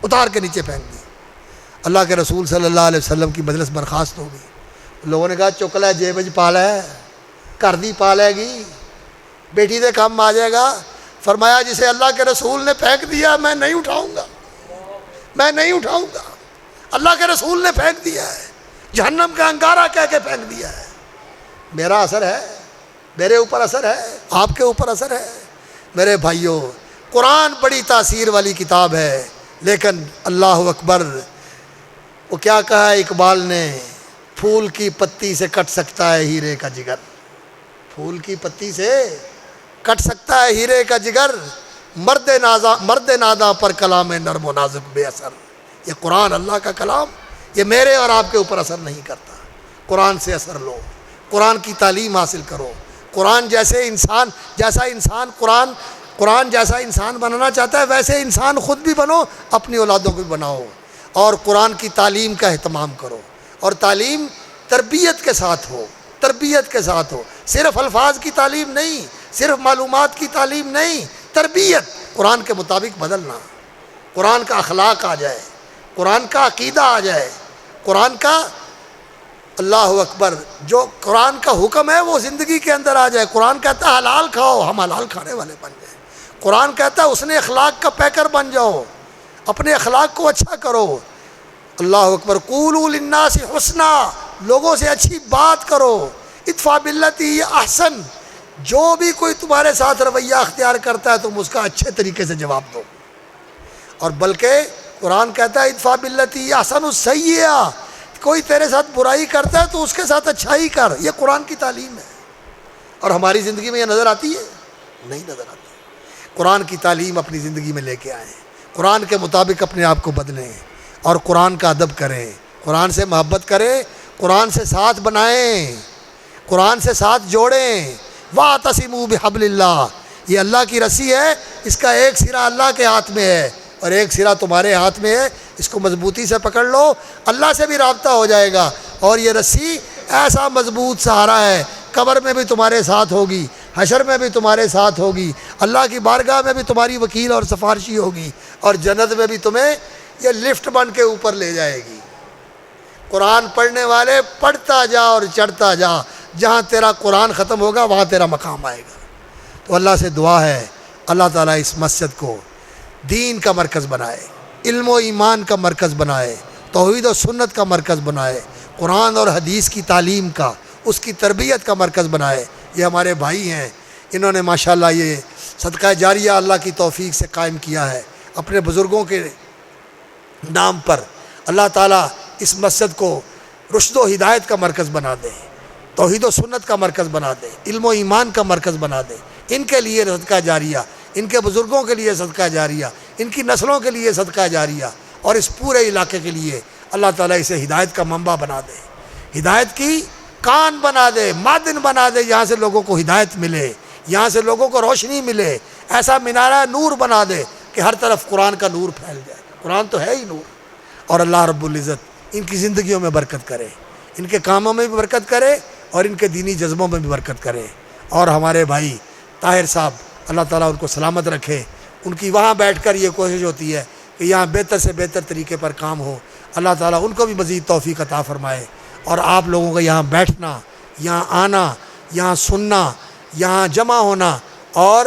اتار کے نیچے پھینک دی۔ اللہ کے رسول صلی اللہ علیہ وسلم کی مجلس برخاست ہو گئی۔ لوگوں نے کہا چک لے، جیب وچ پا لے، گھر دی پا لے گی، بیٹی دے کام آ جائے گا۔ فرمایا جسے اللہ کے رسول نے پھینک دیا میں نہیں اٹھاؤں گا، میں نہیں اٹھاؤں گا، اللہ کے رسول نے پھینک دیا ہے، جہنم کا انگارہ کہہ کے پھینک دیا ہے۔ میرا اثر ہے، میرے اوپر اثر ہے، آپ کے اوپر اثر ہے۔ میرے بھائیوں، قرآن بڑی تاثیر والی کتاب ہے، لیکن اللہ اکبر، وہ کیا کہا ہے اقبال نے، پھول کی پتی سے کٹ سکتا ہے ہیرے کا جگر، پھول کی پتی سے کٹ سکتا ہے ہیرے کا جگر، مرد ناداں پر کلام نرم و نازک بے اثر۔ یہ قرآن اللہ کا کلام، یہ میرے اور آپ کے اوپر اثر نہیں کرتا۔ قرآن سے اثر لو، قرآن کی تعلیم حاصل کرو، قرآن جیسا انسان قرآن جیسا انسان بنانا چاہتا ہے ویسے انسان خود بھی بنو، اپنی اولادوں کو بھی بناؤ، اور قرآن کی تعلیم کا اہتمام کرو، اور تعلیم تربیت کے ساتھ ہو، تربیت کے ساتھ ہو، صرف الفاظ کی تعلیم نہیں، صرف معلومات کی تعلیم نہیں، تربیت قرآن کے مطابق بدلنا، قرآن کا اخلاق آ جائے، قرآن کا عقیدہ آ جائے، قرآن کا اللہ اکبر جو قرآن کا حکم ہے وہ زندگی کے اندر آ جائے۔ قرآن کہتا ہے حلال کھاؤ، ہم حلال کھانے والے بن جائیں۔ قرآن کہتا ہے حسن اخلاق کا پیکر بن جاؤ، اپنے اخلاق کو اچھا کرو۔ اللہ اکبر، قولوا للناس حسنا، لوگوں سے اچھی بات کرو، ادفع باللتی ہی احسن، جو بھی کوئی تمہارے ساتھ رویہ اختیار کرتا ہے تم اس کا اچھے طریقے سے جواب دو۔ اور بلکہ قرآن کہتا ہے ادفع باللتی ہی احسن السیئہ، کوئی تیرے ساتھ برائی کرتا ہے تو اس کے ساتھ اچھائی کر، یہ قرآن کی تعلیم ہے۔ اور ہماری زندگی میں یہ نظر آتی ہے؟ نہیں نظر آتی۔ قرآن کی تعلیم اپنی زندگی میں لے کے آئیں، قرآن کے مطابق اپنے آپ کو بدلیں اور قرآن کا ادب کریں، قرآن سے محبت کریں، قرآن سے ساتھ بنائیں، قرآن سے ساتھ جوڑیں۔ وَاعْتَصِمُوا بِحَبْلِ اللَّهِ، یہ اللہ کی رسی ہے، اس کا ایک سرا اللہ کے ہاتھ میں ہے اور ایک سرا تمہارے ہاتھ میں ہے، اس کو مضبوطی سے پکڑ لو، اللہ سے بھی رابطہ ہو جائے گا، اور یہ رسی ایسا مضبوط سہارا ہے، قبر میں بھی تمہارے ساتھ ہوگی، حشر میں بھی تمہارے ساتھ ہوگی، اللہ کی بارگاہ میں بھی تمہاری وکیل اور سفارشی ہوگی، اور جنت میں بھی تمہیں یہ لفٹ بن کے اوپر لے جائے گی۔ قرآن پڑھنے والے پڑھتا جا اور چڑھتا جا، جہاں تیرا قرآن ختم ہوگا وہاں تیرا مقام آئے گا۔ تو اللہ سے دعا ہے اللہ تعالیٰ اس مسجد کو دین کا مرکز بنائے، علم و ایمان کا مرکز بنائے، توحید و سنت کا مرکز بنائے، قرآن اور حدیث کی تعلیم کا، اس کی تربیت کا مرکز بنائے۔ یہ ہمارے بھائی ہیں، انہوں نے ماشاءاللہ یہ صدقہ جاریہ اللہ کی توفیق سے قائم کیا ہے اپنے بزرگوں کے نام پر۔ اللہ تعالیٰ اس مسجد کو رشد و ہدایت کا مرکز بنا دے، توحید و سنت کا مرکز بنا دے، علم و ایمان کا مرکز بنا دے۔ ان کے لیے صدقہ جاریہ، ان کے بزرگوں کے لیے صدقہ جاریہ، ان کی نسلوں کے لیے صدقہ جاریہ، اور اس پورے علاقے کے لیے اللہ تعالیٰ اسے ہدایت کا منبع بنا دے، ہدایت کی کان بنا دے، معدن بنا دے، یہاں سے لوگوں کو ہدایت ملے، یہاں سے لوگوں کو روشنی ملے، ایسا مینارہ نور بنا دے کہ ہر طرف قرآن کا نور پھیل جائے۔ قرآن تو ہے ہی نور۔ اور اللہ رب العزت ان کی زندگیوں میں برکت کرے، ان کے کاموں میں بھی برکت کرے اور ان کے دینی جذبوں میں بھی برکت کرے۔ اور ہمارے بھائی طاہر صاحب، اللہ تعالیٰ ان کو سلامت رکھے، ان کی وہاں بیٹھ کر یہ کوشش ہوتی ہے کہ یہاں بہتر سے بہتر طریقے پر کام ہو، اللہ تعالیٰ ان کو بھی مزید توفیق عطا فرمائے۔ اور آپ لوگوں کا یہاں بیٹھنا، یہاں آنا، یہاں سننا، یہاں جمع ہونا، اور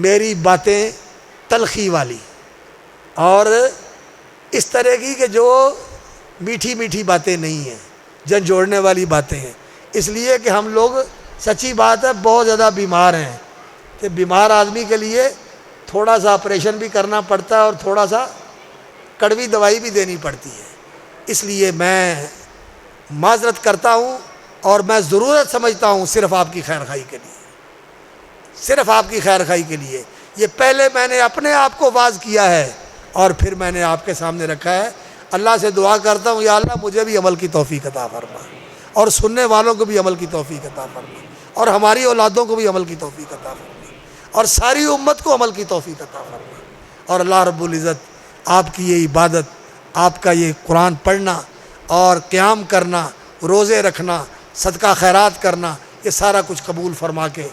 میری باتیں تلخی والی اور اس طرح کی کہ جو میٹھی میٹھی باتیں نہیں ہیں، جن جوڑنے والی باتیں ہیں، اس لیے کہ ہم لوگ سچی بات ہے بہت زیادہ بیمار ہیں، کہ بیمار آدمی کے لیے تھوڑا سا آپریشن بھی کرنا پڑتا ہے اور تھوڑا سا کڑوی دوائی بھی دینی پڑتی ہے۔ اس لیے میں معذرت کرتا ہوں اور میں ضرورت سمجھتا ہوں صرف آپ کی خیر خواہی کے لیے، صرف آپ کی خیر خواہی کے لیے۔ یہ پہلے میں نے اپنے آپ کو واعظ کیا ہے اور پھر میں نے آپ کے سامنے رکھا ہے۔ اللہ سے دعا کرتا ہوں یا اللہ مجھے بھی عمل کی توفیق عطا فرما، اور سننے والوں کو بھی عمل کی توفیق عطا فرما، اور ہماری اولادوں کو بھی عمل کی توفیق عطا فرما، اور ساری امت کو عمل کی توفیق عطا فرما۔ اور اللہ رب العزت آپ کی یہ عبادت، آپ کا یہ قرآن پڑھنا اور قیام کرنا، روزے رکھنا، صدقہ خیرات کرنا، یہ سارا کچھ قبول فرما کے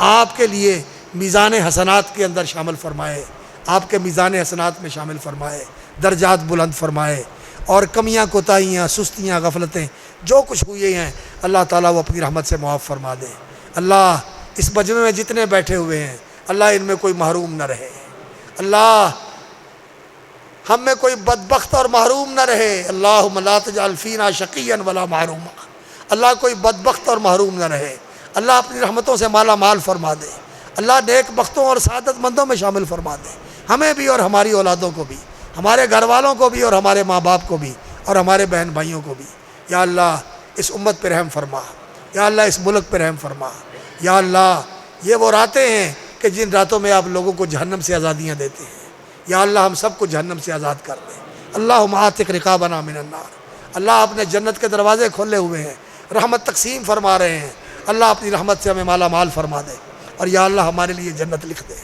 آپ کے لیے میزان حسنات کے اندر شامل فرمائے، آپ کے میزان حسنات میں شامل فرمائے، درجات بلند فرمائے، اور کمیاں کوتاہیاں، سستیاں، غفلتیں جو کچھ ہوئی ہیں اللہ تعالیٰ وہ اپنی رحمت سے معاف فرما دے۔ اللہ اس مجمع میں جتنے بیٹھے ہوئے ہیں اللہ ان میں کوئی محروم نہ رہے، اللہ ہم میں کوئی بدبخت اور محروم نہ رہے۔ اللہم لا تجعل فینا شقیا ولا محروما، اللہ کوئی بدبخت اور محروم نہ رہے، اللہ اپنی رحمتوں سے مالا مال فرما دے، اللہ نیک بختوں اور سعادت مندوں میں شامل فرما دے، ہمیں بھی اور ہماری اولادوں کو بھی، ہمارے گھر والوں کو بھی اور ہمارے ماں باپ کو بھی اور ہمارے بہن بھائیوں کو بھی۔ یا اللہ اس امت پہ رحم فرما، یا اللہ اس ملک پہ رحم فرما، یا اللہ یہ وہ راتیں ہیں کہ جن راتوں میں آپ لوگوں کو جہنم سے آزادیاں دیتے ہیں، یا اللہ ہم سب کو جہنم سے آزاد کر دے۔ اللہم اعتق رقابنا من النار، اللہ اپنے جنت کے دروازے کھولے ہوئے ہیں، رحمت تقسیم فرما رہے ہیں، اللہ اپنی رحمت سے ہمیں مالا مال فرما دے، اور یا اللہ ہمارے لیے جنت لکھ دے،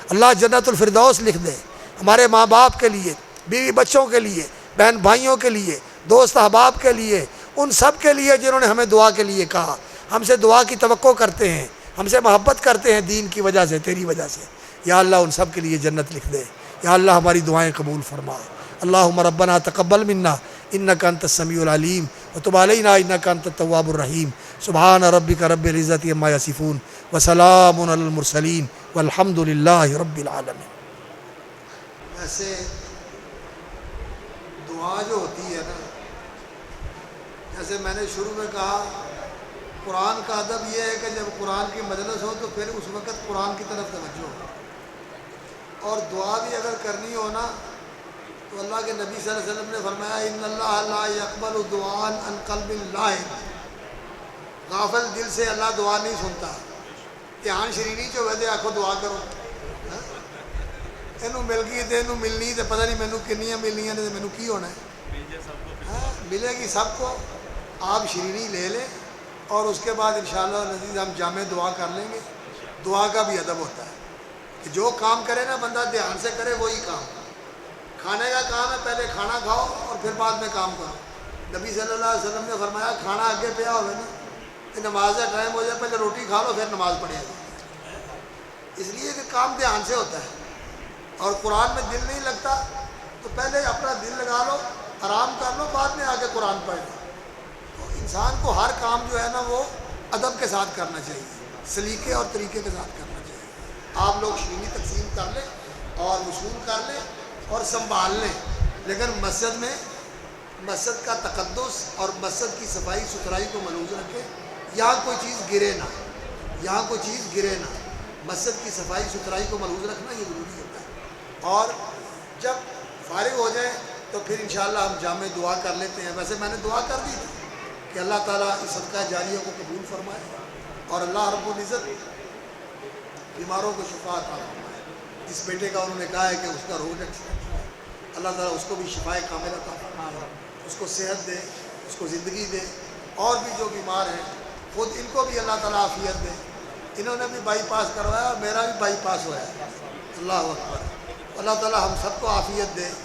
اللہ جنت الفردوس لکھ دے، ہمارے ماں باپ کے لیے، بیوی بچوں کے لیے، بہن بھائیوں کے لیے، دوست احباب کے لیے، ان سب کے لیے جنہوں نے ہمیں دعا کے لیے کہا، ہم سے دعا کی توقع کرتے ہیں، ہم سے محبت کرتے ہیں دین کی وجہ سے، تیری وجہ سے، یا اللہ ان سب کے لیے جنت لکھ دے۔ یا اللہ ہماری دعائیں قبول فرما۔ اللہم ربنا تقبل منا انک انت السمیع العلیم وتب علینا انک انت التواب الرحیم۔ سبحان ربک رب العزت عما یصفون وسلام علی المرسلین والحمد للہ رب العالمین۔ ایسے دعا جو ہوتی ہے نا، جیسے میں نے شروع میں کہا، قرآن کا ادب یہ ہے کہ جب قرآن کی مجلس ہو تو پھر اس وقت قرآن کی طرف توجہ ہو، اور دعا بھی اگر کرنی ہو نا تو اللہ کے نبی صلی اللہ علیہ وسلم نے فرمایا ان اللہ لا یقبل دعاء عن قلب لاہن، غافل دل سے اللہ دعا نہیں سنتا۔ ਧਿਆਨ ਸ਼ਰੀਰੀ 'ਚ ਹੋਵੇ ਤੇ ਆਖੋ ਦੁਆ ਕਰੋ। ਇਹਨੂੰ ਮਿਲ ਗਈ ਤੇ ਇਹਨੂੰ ਮਿਲਣੀ ਤੇ ਪਤਾ ਨਹੀਂ ਮੈਨੂੰ ਕਿੰਨੀਆਂ ਮਿਲਣੀਆਂ ਨੇ ਤੇ ਮੈਨੂੰ ਕੀ ਹੋਣਾ ہے ملے گی سب کو۔ آپ شرینی لے لیں اور اس کے بعد انشاءاللہ العزیز ہم جامع دعا کر لیں گے۔ دعا کا بھی ادب ہوتا ہے کہ جو کام کرے نا بندہ دھیان سے کرے وہی کام۔ کھانے کا کام ہے پہلے کھانا کھاؤ اور پھر بعد میں کام کرو۔ نبی صلی اللہ علیہ وسلم نے فرمایا کھانا آگے پیا ہوئے نا کہ نماز کا ٹائم ہو جائے پہلے روٹی کھا لو پھر نماز پڑھے گا، اس لیے کہ کام دھیان سے ہوتا ہے۔ اور قرآن میں دل نہیں لگتا تو پہلے اپنا دل لگا لو، آرام کر لو، بعد میں آ کے قرآن پڑھ لو۔ تو انسان کو ہر کام جو ہے نا وہ ادب کے ساتھ کرنا چاہیے، سلیقے اور طریقے کے ساتھ کرنا چاہیے۔ آپ لوگ شرینی تقسیم کر لیں اور وصول کر لیں اور سنبھال لیں، لیکن مسجد میں مسجد کا تقدس اور مسجد کی صفائی ستھرائی کو ملحوظ رکھیں۔ یہاں کوئی چیز گرے نہ، یہاں کوئی چیز گرے نہ، مسجد کی صفائی ستھرائی کو ملحوظ رکھنا یہ ضروری ہوتا ہے۔ اور جب فارغ ہو جائیں تو پھر انشاءاللہ ہم جامع دعا کر لیتے ہیں۔ ویسے میں نے دعا کر دی تھی کہ اللہ تعالیٰ اس صدقہ جاریہ کو قبول فرمائے اور اللہ رب العزت بیماروں کو شفا عطا فرمائے۔ جس بیٹے کا انہوں نے کہا ہے کہ اس کا روز ایکسیڈنٹ ہوا ہے، اللہ تعالیٰ اس کو بھی شفائے کاملہ عطا فرمائے، اس کو صحت دے، اس کو زندگی دے۔ اور بھی جو بیمار ہیں خود ان کو بھی اللہ تعالیٰ عافیت دے۔ انہوں نے بھی بائی پاس کروایا اور میرا بھی بائی پاس ہوا ہے، اللہ اکبر۔ اللہ تعالیٰ ہم سب کو عافیت دے۔